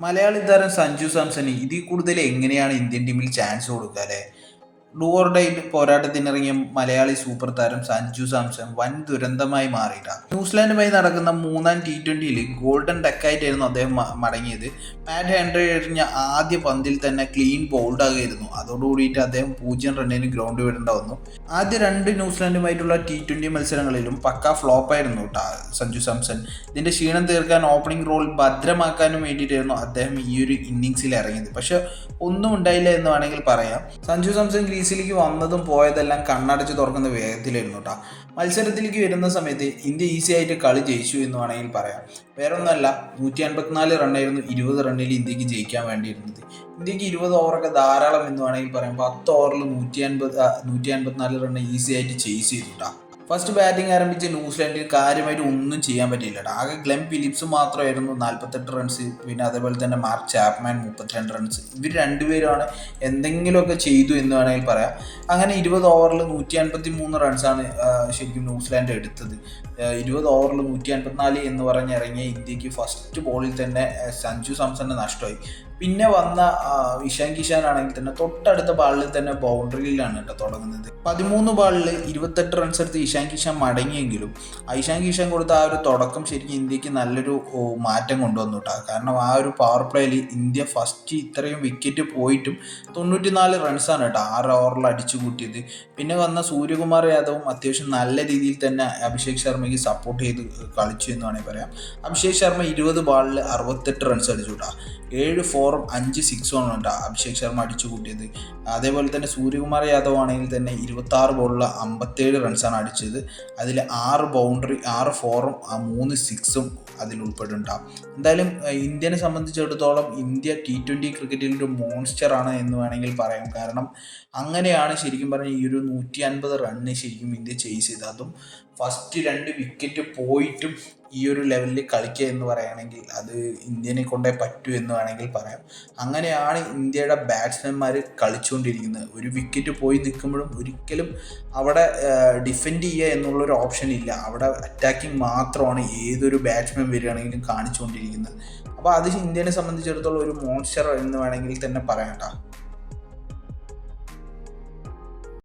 മലയാളി താരം സഞ്ജു സാംസണ് ഇതിൽ കൂടുതൽ എങ്ങനെയാണ് ഇന്ത്യൻ ടീമിൽ ചാൻസ് കൊടുക്കുക അല്ലേ? ഡു ഓർ ഡൈ പോരാട്ടത്തിനിറങ്ങിയ മലയാളി സൂപ്പർ താരം സഞ്ജു സാംസൺ വൻ ദുരന്തമായി മാറിയിട്ടാണ്. ന്യൂസിലാൻഡുമായി നടക്കുന്ന മൂന്നാം T20യിൽ ഗോൾഡൻ ഡക്കായിട്ടായിരുന്നു അദ്ദേഹം മടങ്ങിയത്. മാറ്റ് ഹെൻറി എറിഞ്ഞ ആദ്യ പന്തിൽ തന്നെ ക്ലീൻ ബൗൾഡ് ആകുമായിരുന്നു. അതോടുകൂടിയിട്ട് അദ്ദേഹം 0 റണ്ണിന് ഗ്രൗണ്ട് വിടേണ്ട വന്നു. ആദ്യ 2 ന്യൂസിലാൻഡുമായിട്ടുള്ള T20 മത്സരങ്ങളിലും പക്ക ഫ്ലോപ്പായിരുന്നു കേട്ടോ സഞ്ജു സാംസൺ. ഇതിൻ്റെ ക്ഷീണം തീർക്കാൻ ഓപ്പണിംഗ് റോൾ ഭദ്രമാക്കാനും വേണ്ടിയിട്ടായിരുന്നു അദ്ദേഹം ഈ ഒരു ഇന്നിങ്സിൽ ഇറങ്ങിയത്. പക്ഷെ ഒന്നും ഉണ്ടായില്ല എന്ന് വേണമെങ്കിൽ പറയാം. സഞ്ജു സാംസൺ ഗ്രീസിലേക്ക് വന്നതും പോയതെല്ലാം കണ്ണടച്ച് തുറക്കുന്ന വേഗത്തിലായിരുന്നു കേട്ടോ. മത്സരത്തിലേക്ക് വരുന്ന സമയത്ത് ഇന്ത്യ ഈസി ആയിട്ട് കളി ജയിച്ചു എന്ന് വേണമെങ്കിൽ പറയാം. വേറെ ഒന്നല്ല, 154 റണ്ണായിരുന്നു 20 റണ്ണിൽ ഇന്ത്യക്ക് ജയിക്കാൻ വേണ്ടിയിരുന്നത്. ഇന്ത്യക്ക് 20 ഓവറൊക്കെ ധാരാളം എന്ന് വേണമെങ്കിൽ പറയാം. 10 ഓവറിൽ 154 റണ്ണ് ഈസി ആയിട്ട് ചേസ് ചെയ്തു കേട്ടോ. ഫസ്റ്റ് ബാറ്റിംഗ് ആരംഭിച്ച ന്യൂസിലാൻഡിന് കാര്യമായിട്ട് ഒന്നും ചെയ്യാൻ പറ്റിയില്ല. ആകെ ഗ്ലെൻ ഫിലിപ്സ് മാത്രമായിരുന്നു 48 റൺസ്, പിന്നെ അതേപോലെ തന്നെ മാർക്ക് ചാപ്മാൻ 32 റൺസ്. ഇവർ രണ്ടുപേരുമാണ് എന്തെങ്കിലുമൊക്കെ ചെയ്തു എന്ന് വേണമെങ്കിൽ പറയാം. അങ്ങനെ 20 ഓവറിൽ 153 റൺസാണ് ശരിക്കും ന്യൂസിലാൻഡ് എടുത്തത്. 20 ഓവറിൽ 154 എന്ന് പറഞ്ഞിറങ്ങിയ ഇന്ത്യക്ക് ഫസ്റ്റ് ബോളിൽ തന്നെ സഞ്ജു സാംസണിന് നഷ്ടമായി. പിന്നെ വന്ന ഇഷാൻ കിഷാൻ ആണെങ്കിൽ തന്നെ തൊട്ടടുത്ത ബാളിൽ തന്നെ ബൗണ്ടറിയിലാണ് കേട്ടോ തുടങ്ങുന്നത്. 13 ബാളിൽ 28 റൺസ് എടുത്ത് ഇഷാൻ കിഷാൻ മടങ്ങിയെങ്കിലും ഇഷാൻ കിഷാൻ കൊടുത്ത ആ ഒരു തുടക്കം ശരിക്കും ഇന്ത്യക്ക് നല്ലൊരു മാറ്റം കൊണ്ടുവന്നു കേട്ടോ. കാരണം ആ ഒരു പവർ പ്ലേയിൽ ഇന്ത്യ ഫസ്റ്റ് ഇത്രയും വിക്കറ്റ് പോയിട്ടും 94 റൺസാണ് കേട്ടോ 6 ഓവറിൽ അടിച്ചു കൂട്ടിയത്. പിന്നെ വന്ന സൂര്യകുമാർ യാദവും അത്യാവശ്യം നല്ല രീതിയിൽ തന്നെ അഭിഷേക് ശർമ്മയ്ക്ക് സപ്പോർട്ട് ചെയ്ത് കളിച്ചു എന്ന് വേണമെങ്കിൽ പറയാം. അഭിഷേക് ശർമ്മ 20 ബാളിൽ 68 റൺസ് അടിച്ചു കേട്ടോ. 7 4ഉം 5 6ഉം ആണ് കേട്ടോ അഭിഷേക് ശർമ്മ അടിച്ചു കൂട്ടിയത്. അതേപോലെ തന്നെ സൂര്യകുമാർ യാദവ് ആണെങ്കിൽ തന്നെ 26 ബോളിൽ 57 റൺസാണ് അടിച്ചത്. അതിൽ 6 ബൗണ്ടറി, 6 4ഉം 3 6ഉം അതിൽ ഉൾപ്പെടുന്നുണ്ടാവും. എന്തായാലും ഇന്ത്യനെ സംബന്ധിച്ചിടത്തോളം ഇന്ത്യ T20 ക്രിക്കറ്റിൽ ഒരു മോൺസ്റ്ററാണ് എന്ന് വേണമെങ്കിൽ പറയാം. കാരണം അങ്ങനെയാണ് ശരിക്കും പറഞ്ഞാൽ ഈ ഒരു 150 റണ്ണ് ശരിക്കും ഇന്ത്യ ചേസ് ചെയ്തത്. അതും ഫസ്റ്റ് 2 വിക്കറ്റ് പോയിട്ടും ഈ ഒരു ലെവലിൽ കളിക്കുക എന്ന് പറയുകയാണെങ്കിൽ അത് ഇന്ത്യനെ കൊണ്ടേ പറ്റൂ എന്ന് വേണമെങ്കിൽ പറയാം. അങ്ങനെയാണ് ഇന്ത്യയുടെ ബാറ്റ്സ്മാൻമാർ കളിച്ചുകൊണ്ടിരിക്കുന്നത്. ഒരു വിക്കറ്റ് പോയി നിൽക്കുമ്പോഴും ഒരിക്കലും അവിടെ ഡിഫെൻഡ് ചെയ്യുക എന്നുള്ളൊരു ഓപ്ഷൻ ഇല്ല. അവിടെ അറ്റാക്കിംഗ് മാത്രമാണ് ഏതൊരു ബാറ്റ്സ്മാൻ വരികയാണെങ്കിലും കാണിച്ചുകൊണ്ടിരിക്കുന്നത്. അപ്പോൾ അത് ഇന്ത്യനെ സംബന്ധിച്ചിടത്തോളം ഒരു മോൺസ്റ്റർ എന്ന് വേണമെങ്കിൽ തന്നെ പറയാം കേട്ടോ.